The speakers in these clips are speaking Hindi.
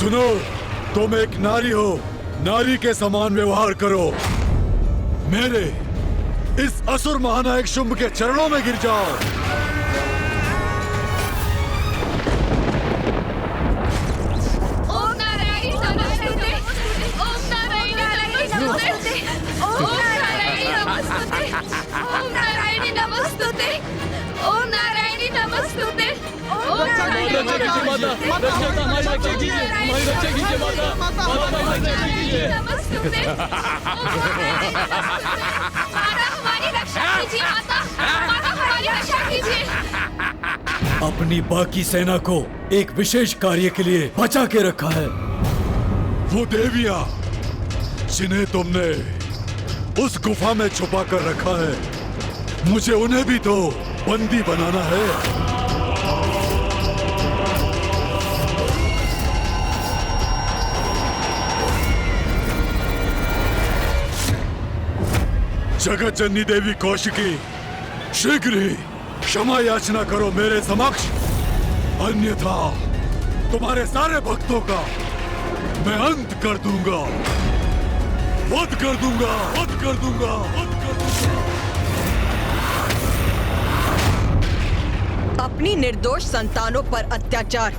सुनो, तुम एक नारी हो, नारी के समान व्यवहार करो। मेरे इस असुर महानायक शुंभ के चरणों में गिर जाओ। अपनी बाकी सेना को एक विशेष कार्य के लिए बचा के रखा है। वो देवियां जिन्हें तुमने उस गुफा में छुपा कर रखा है, मुझे उन्हें भी तो बंदी बनाना है। जगत जननी देवी कौशिकी, शीघ्र ही क्षमा याचना करो मेरे समक्ष, अन्यथा तुम्हारे सारे भक्तों का मैं अंत कर दूंगा, वध कर दूंगा, वध कर दूंगा, वध कर दूंगा। अपनी निर्दोष संतानों पर अत्याचार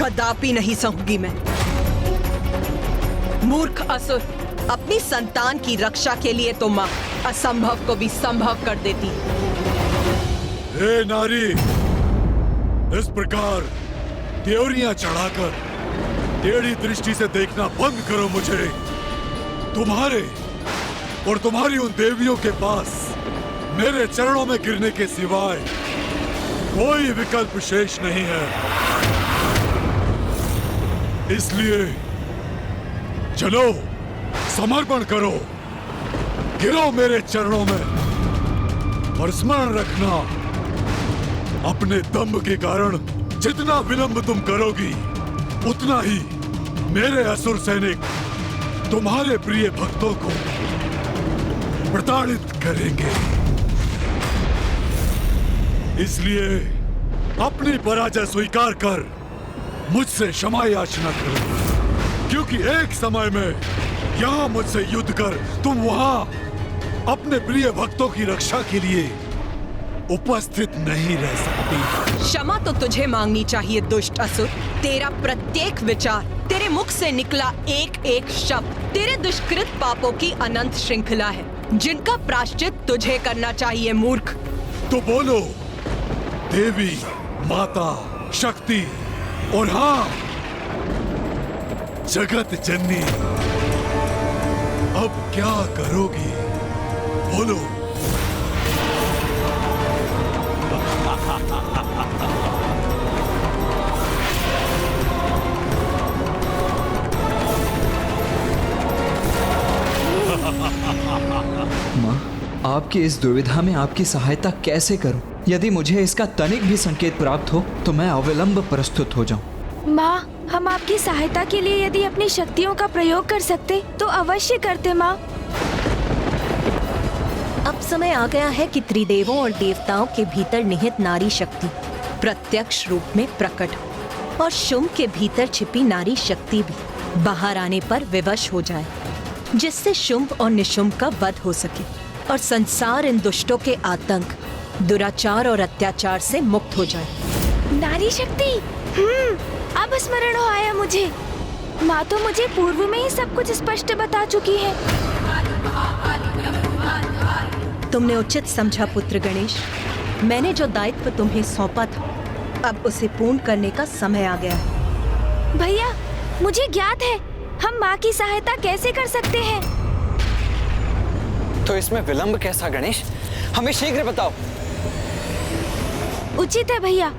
कदापि नहीं सहूंगी मैं। मूर्ख असुर, अपनी संतान की रक्षा के लिए तो मां असंभव को भी संभव कर देती। हे नारी, इस प्रकार त्योरियां चढ़ाकर टेढ़ी दृष्टि से देखना बंद करो मुझे। तुम्हारे और तुम्हारी उन देवियों के पास मेरे चरणों में गिरने के सिवाय कोई विकल्प शेष नहीं है। इसलिए चलो, समर्पण करो, गिरो मेरे चरणों में और स्मरण रखना, अपने दम्भ के कारण जितना विलंब तुम करोगी, उतना ही मेरे असुर सैनिक तुम्हारे प्रिय भक्तों को प्रताड़ित करेंगे। इसलिए अपनी पराजय स्वीकार कर मुझसे क्षमा याचना करो, क्योंकि एक समय में यहां मुझसे युद्ध कर तुम वहां अपने प्रिय भक्तों की रक्षा के लिए उपस्थित नहीं रह सकती। क्षमा तो तुझे मांगनी चाहिए दुष्ट असुर। तेरा प्रत्येक विचार, तेरे मुख से निकला एक एक शब्द तेरे दुष्कृत पापों की अनंत श्रृंखला है, जिनका प्रायश्चित तुझे करना चाहिए मूर्ख। तो बोलो देवी, माता, शक्ति और हाँ, जगत जननी, अब क्या करोगी? बोलो। माँ, आपकी इस दुविधा में आपकी सहायता कैसे करूं? यदि मुझे इसका तनिक भी संकेत प्राप्त हो तो मैं अविलंब प्रस्तुत हो जाऊं। माँ, हम आपकी सहायता के लिए यदि अपनी शक्तियों का प्रयोग कर सकते तो अवश्य करते माँ। अब समय आ गया है कि त्रिदेवों और देवताओं के भीतर निहित नारी शक्ति प्रत्यक्ष रूप में प्रकट हो और शुंभ के भीतर छिपी नारी शक्ति भी बाहर आने पर विवश हो जाए, जिससे शुंभ और निशुंभ का वध हो सके और संसार इन दुष्टों के आतंक, दुराचार और अत्याचार से मुक्त हो जाए। नारी शक्ति, अब स्मरण हो आया मुझे। माँ तो मुझे पूर्व में ही सब कुछ स्पष्ट बता चुकी है। तुमने उचित समझा पुत्र गणेश। मैंने जो दायित्व तुम्हें सौंपा था, अब उसे पूर्ण करने का समय आ गया है। भैया, मुझे ज्ञात है हम माँ की सहायता कैसे कर सकते हैं। तो इसमें विलंब कैसा गणेश? हमें शीघ्र बताओ। उचित है भैया,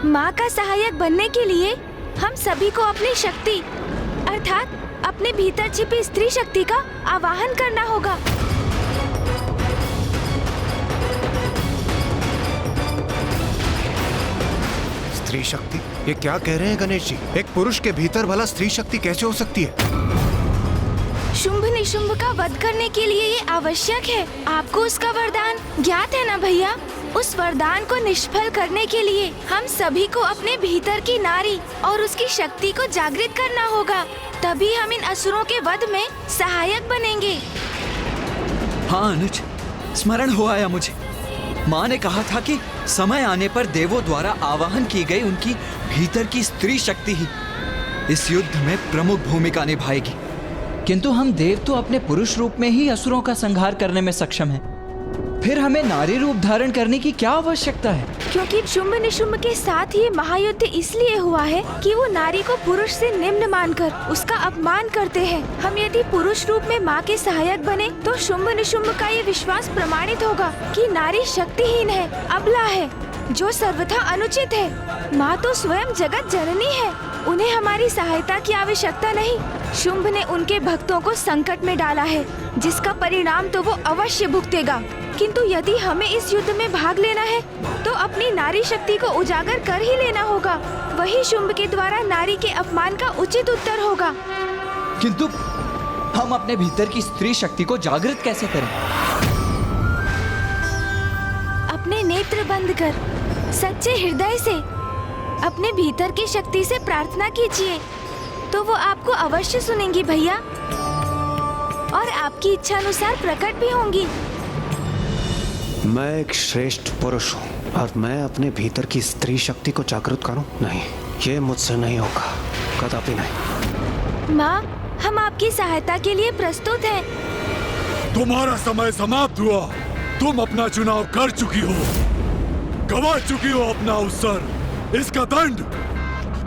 माँ का सहायक बनने के लिए हम सभी को अपनी शक्ति अर्थात अपने भीतर छिपी स्त्री शक्ति का आवाहन करना होगा। स्त्री शक्ति? ये क्या कह रहे हैं गणेश जी? एक पुरुष के भीतर भला स्त्री शक्ति कैसे हो सकती है? शुंभ निशुंभ का वध करने के लिए ये आवश्यक है। आपको उसका वरदान ज्ञात है ना भैया? उस वरदान को निष्फल करने के लिए हम सभी को अपने भीतर की नारी और उसकी शक्ति को जागृत करना होगा। तभी हम इन असुरों के वध में सहायक बनेंगे। हाँ अनुज, स्मरण हो आया मुझे। माँ ने कहा था कि समय आने पर देवों द्वारा आवाहन की गई उनकी भीतर की स्त्री शक्ति ही इस युद्ध में प्रमुख भूमिका निभाएगी। किंतु हम देव तो अपने पुरुष रूप में ही असुरों का संहार करने में सक्षम हैं। फिर हमें नारी रूप धारण करने की क्या आवश्यकता है? क्योंकि शुंभ निशुंभ के साथ ये महायुद्ध इसलिए हुआ है कि वो नारी को पुरुष से निम्न मानकर उसका अपमान करते हैं। हम यदि पुरुष रूप में माँ के सहायक बने तो शुंभ निशुंभ का ये विश्वास प्रमाणित होगा कि नारी शक्तिहीन है, अबला है, जो सर्वथा अनुचित है। माँ तो स्वयं जगत जननी है, उन्हें हमारी सहायता की आवश्यकता नहीं। शुंभ ने उनके भक्तों को संकट में डाला है, जिसका परिणाम तो वो अवश्य भुगतेगा। किंतु यदि हमें इस युद्ध में भाग लेना है तो अपनी नारी शक्ति को उजागर कर ही लेना होगा। वही शुंभ के द्वारा नारी के अपमान का उचित उत्तर होगा। किंतु हम अपने भीतर की स्त्री शक्ति को जागृत कैसे करें? अपने नेत्र बंद कर सच्चे हृदय से अपने भीतर की शक्ति से प्रार्थना कीजिए, तो वो आपको अवश्य सुनेंगी भैया, और आपकी इच्छा अनुसार प्रकट भी होंगी। मैं एक श्रेष्ठ पुरुष हूँ और मैं अपने भीतर की स्त्री शक्ति को जागृत करूँ? नहीं, ये मुझसे नहीं होगा, कदापि नहीं। माँ, हम आपकी सहायता के लिए प्रस्तुत हैं। तुम्हारा समय समाप्त हुआ। तुम अपना चुनाव कर चुकी हो, गवा चुकी हो अपना अवसर। इसका दंड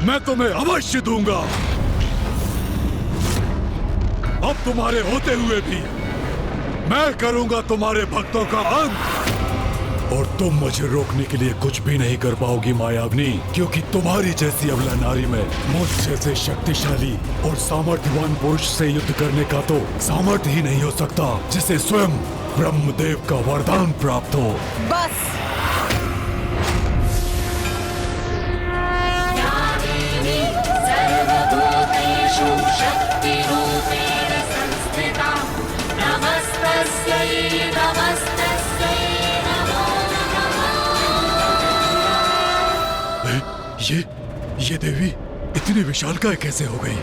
मैं तुम्हें अवश्य दूंगा। अब तुम्हारे होते हुए भी मैं करूंगा तुम्हारे भक्तों का अंत, और तुम मुझे रोकने के लिए कुछ भी नहीं कर पाओगी मायाग्नि, क्योंकि तुम्हारी जैसी अबला नारी में मुझ जैसे शक्तिशाली और सामर्थ्यवान पुरुष से युद्ध करने का तो सामर्थ्य ही नहीं हो सकता, जिसे स्वयं ब्रह्मदेव का वरदान प्राप्त हो। बस ये देवी इतनी विशालकाय कैसे हो गई?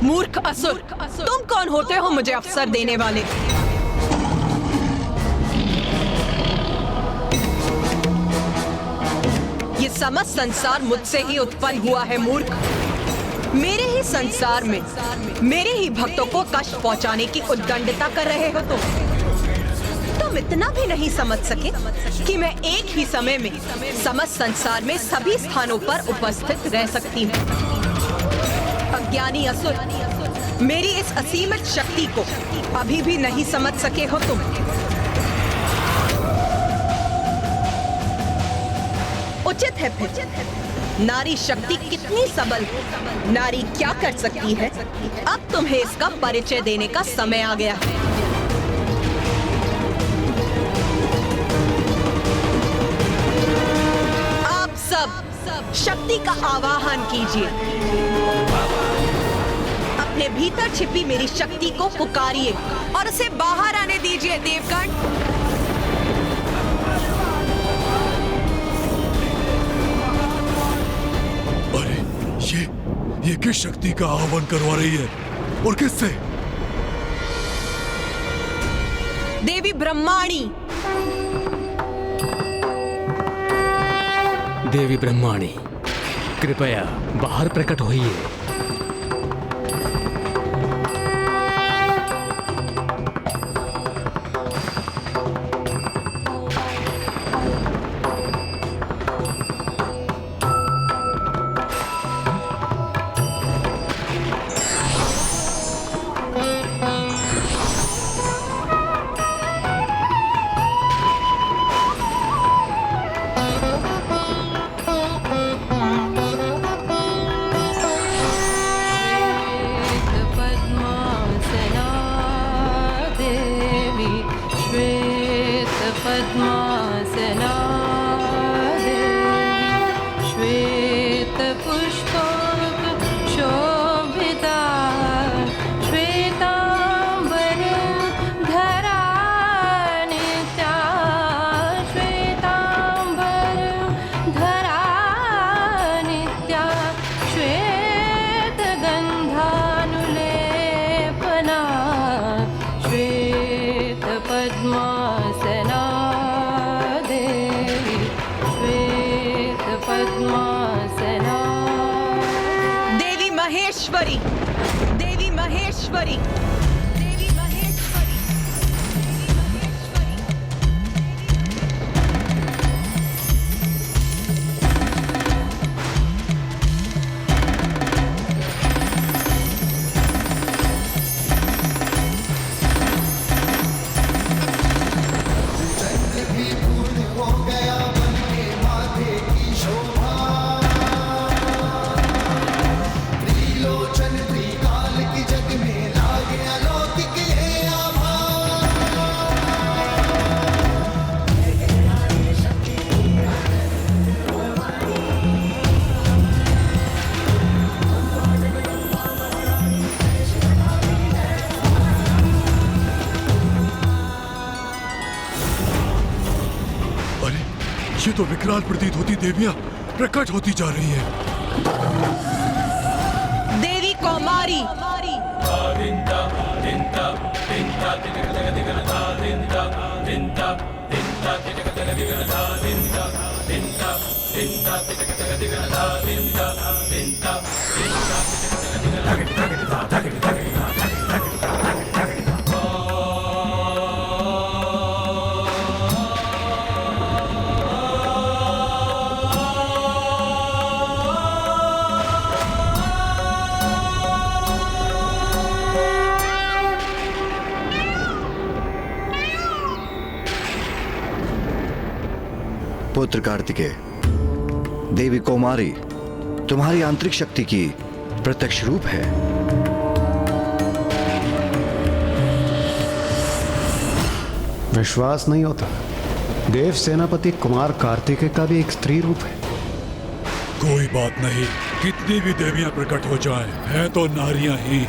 मूर्ख असुर, तुम कौन होते हो मुझे अवसर देने वाले? ये समस्त संसार मुझसे ही उत्पन्न हुआ है मूर्ख। मेरे ही संसार में मेरे ही भक्तों को कष्ट पहुंचाने की उद्दंडता कर रहे हो तुम इतना भी नहीं समझ सके कि मैं एक ही समय में समस्त संसार में सभी स्थानों पर उपस्थित रह सकती हूँ। अज्ञानी असुर, मेरी इस असीमित शक्ति को अभी भी नहीं समझ सके हो तुम। उचित है फिर, नारी शक्ति कितनी सबल है, नारी क्या कर सकती है, अब तुम्हें इसका परिचय देने का समय आ गया है। आप सब शक्ति का आवाहन कीजिए, अपने भीतर छिपी मेरी शक्ति को पुकारिए और उसे बाहर आने दीजिए देवगण। अरे ये किस शक्ति का आह्वान करवा रही है और किससे? देवी ब्रह्माणी। देवी ब्रह्माणी, कृपया बाहर प्रकट होइए। महेश्वरी, देवी महेश्वरी, देवी महेश्वरी, देवी महेश्वरी। अरे ये तो विकराल प्रतीत होती देवियां प्रकट होती जा रही हैं। देवी कौमारी, पुत्र कार्तिकेय, देवी कौमारी तुम्हारी आंतरिक शक्ति की प्रत्यक्ष रूप है। विश्वास नहीं होता। देव सेनापति कुमार कार्तिकेय का भी एक स्त्री रूप है। कोई बात नहीं, कितनी भी देवियां प्रकट हो जाएं, हैं तो नारियां ही।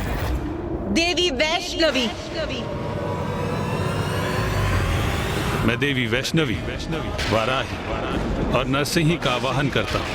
देवी वैष्णवी, मैं देवी वैष्णवी, वाराही और नरसिंही का आवाहन करता हूँ।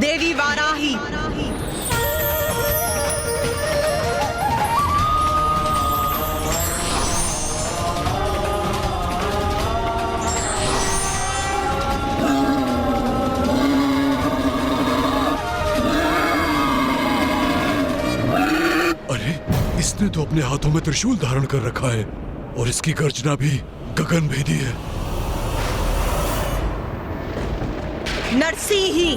देवी वाराही, अरे इसने तो अपने हाथों में त्रिशूल धारण कर रखा है और इसकी गर्जना भी गगनभेदी है। नरसिंही,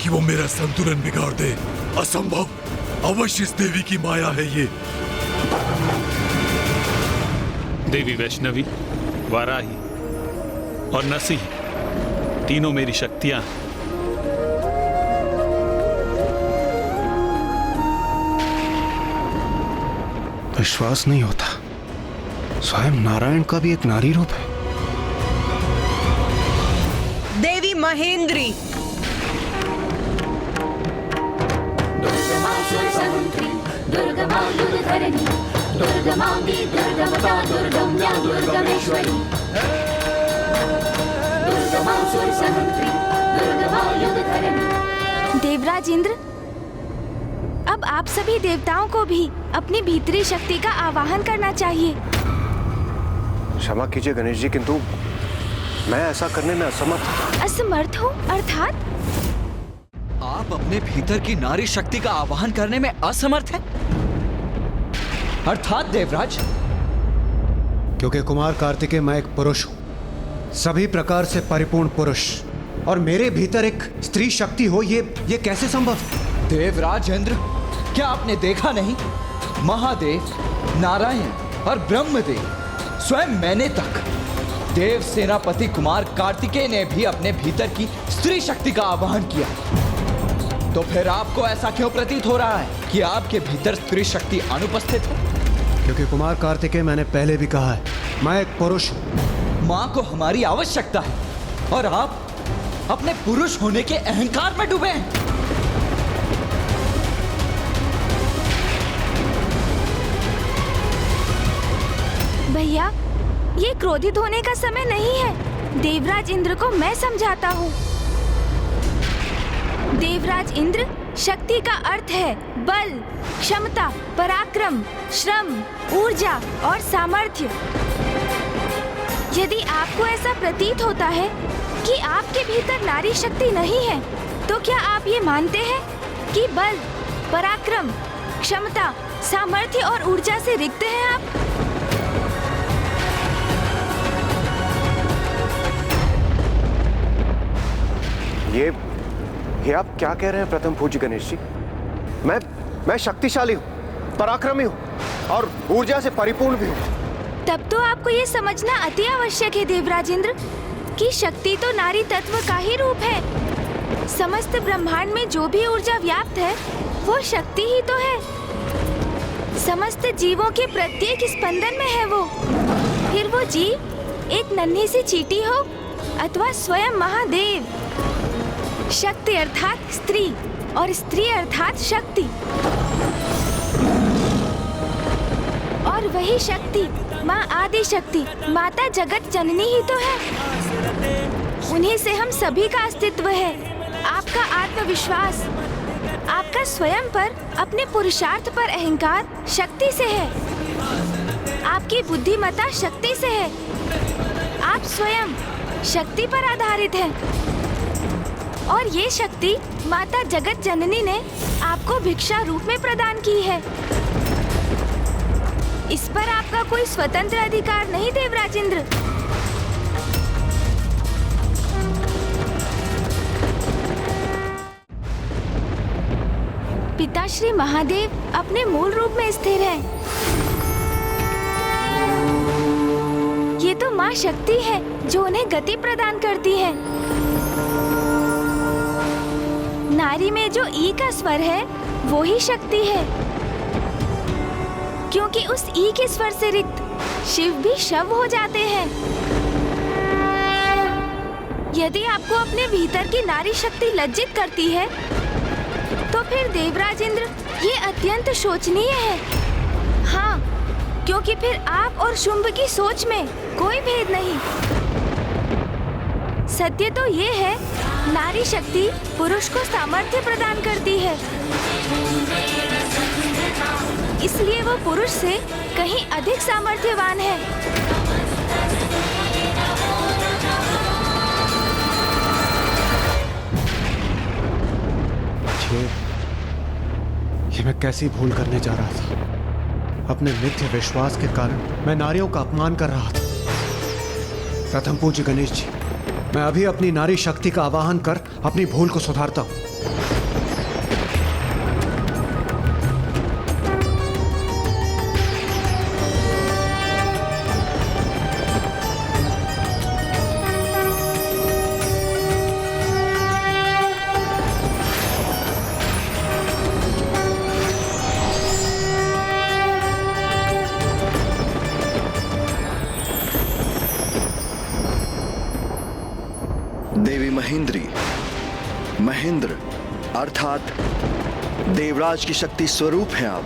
कि वो मेरा संतुलन बिगाड़ दे, असंभव। अवश्य इस देवी की माया है ये। देवी वैष्णवी, वाराही और नरसिंही तीनों मेरी शक्तियां हैं। विश्वास नहीं होता। स्वयं नारायण का भी एक नारी रूप है। देवी महेंद्री, देवराज इंद्र, अब आप सभी देवताओं को भी अपनी भीतरी शक्ति का आवाहन करना चाहिए। क्षमा कीजिए गणेश जी, किंतु मैं ऐसा करने में असमर्थ। असमर्थ हो अर्थात? आप अपने भीतर की नारी शक्ति का आवाहन करने में असमर्थ हैं? अर्थात देवराज? क्योंकि कुमार कार्तिकेय मैं एक पुरुष हूं, सभी प्रकार से परिपूर्ण पुरुष, और मेरे भीतर एक स्त्री शक्ति हो, ये कैसे संभव? देवराज इंद्र, क्या आपने देखा नहीं? महादेव, नारायण और ब्रह्मदेव, स्वयं मैंने तक देव सेनापति कुमार कार्तिकेय ने भी अपने भीतर की स्त्री शक्ति का आवाहन किया। तो फिर आपको ऐसा क्यों प्रतीत हो रहा है कि आपके भीतर स्त्री शक्ति अनुपस्थित है? क्योंकि कुमार कार्तिकेय, मैंने पहले भी कहा है, मैं एक पुरुष हूं। माँ को हमारी आवश्यकता है और आप अपने पुरुष होने के अहंकार में डूबे हैं। भैया, ये क्रोधित होने का समय नहीं है। देवराज इंद्र को मैं समझाता हूँ। देवराज इंद्र, शक्ति का अर्थ है बल, क्षमता, पराक्रम, श्रम, ऊर्जा और सामर्थ्य। यदि आपको ऐसा प्रतीत होता है कि आपके भीतर नारी शक्ति नहीं है, तो क्या आप ये मानते हैं कि बल, पराक्रम, क्षमता, सामर्थ्य और ऊर्जा से रिक्त हैं आप? ये आप क्या कह रहे हैं प्रथम पूज्य गणेश जी? मैं शक्तिशाली हूँ, पराक्रमी हूँ और ऊर्जा से परिपूर्ण भी हूँ। तब तो आपको ये समझना अति आवश्यक है देवराज इंद्र कि शक्ति तो नारी तत्व का ही रूप है। समस्त ब्रह्मांड में जो भी ऊर्जा व्याप्त है वो शक्ति ही तो है। समस्त जीवों के प्रत्येक स्पंदन में है वो। फिर वो जीव एक नन्ही सी चींटी हो अथवा स्वयं महादेव। शक्ति अर्थात स्त्री और स्त्री अर्थात शक्ति, और वही शक्ति माँ आदि शक्ति, माता जगत जननी ही तो है। उन्हीं से हम सभी का अस्तित्व है। आपका आत्मविश्वास, आपका स्वयं पर, अपने पुरुषार्थ पर अहंकार शक्ति से है। आपकी बुद्धिमत्ता शक्ति से है। आप स्वयं शक्ति पर आधारित हैं। और ये शक्ति माता जगत जननी ने आपको भिक्षा रूप में प्रदान की है। इस पर आपका कोई स्वतंत्र अधिकार नहीं देवराज इंद्र। पिताश्री महादेव अपने मूल रूप में स्थिर हैं। ये तो माँ शक्ति है जो उन्हें गति प्रदान करती है। नारी में जो ई का स्वर है वो ही शक्ति है, क्योंकि उस ई के स्वर से रिक्त शिव भी शव हो जाते हैं। यदि आपको अपने भीतर की नारी शक्ति लज्जित करती है तो फिर देवराज इंद्र ये अत्यंत शोचनीय है। हाँ, क्योंकि फिर आप और शुंभ की सोच में कोई भेद नहीं। सत्य तो ये है, नारी शक्ति पुरुष को सामर्थ्य प्रदान करती है। इसलिए वो पुरुष से कहीं अधिक सामर्थ्यवान है। ये मैं कैसी भूल करने जा रहा था। अपने मिथ्य विश्वास के कारण मैं नारियों का अपमान कर रहा था। प्रथम पूज्य गणेश जी, मैं अभी अपनी नारी शक्ति का आवाहन कर अपनी भूल को सुधारता हूँ। देवी महेंद्र अर्थात देवराज की शक्ति स्वरूप हैं आप।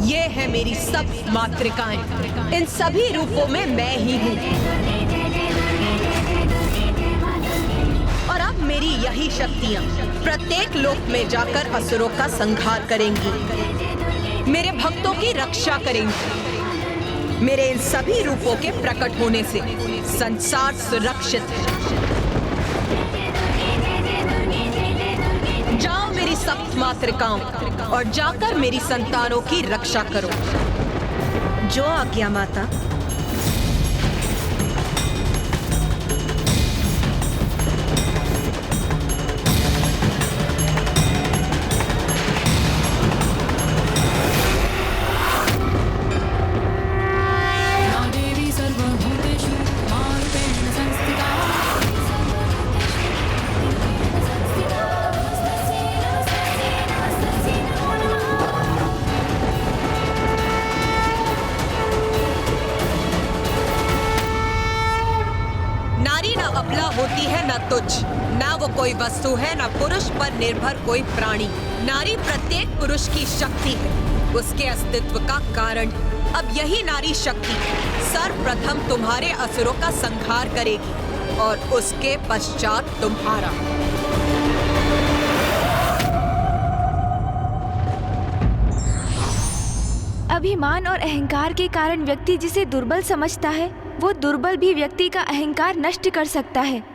ये है मेरी सब मातृकाएं। इन सभी रूपों में मैं ही हूँ और अब मेरी यही शक्तियाँ प्रत्येक लोक में जाकर असुरों का संहार करेंगी, मेरे भक्तों की रक्षा करेंगी। मेरे इन सभी रूपों के प्रकट होने से संसार सुरक्षित है। जाओ मेरी सप्त मातृकाओं और जाकर मेरी संतानों की रक्षा करो। जो आज्ञा माता। होती है न तुच्छ, ना वो कोई वस्तु है, न पुरुष पर निर्भर कोई प्राणी। नारी प्रत्येक पुरुष की शक्ति है, उसके अस्तित्व का कारण। अब यही नारी शक्ति सर्वप्रथम तुम्हारे असुरों का संहार करेगी और उसके पश्चात तुम्हारा। अभिमान और अहंकार के कारण व्यक्ति जिसे दुर्बल समझता है, वो दुर्बल भी व्यक्ति का अहंकार नष्ट कर सकता है।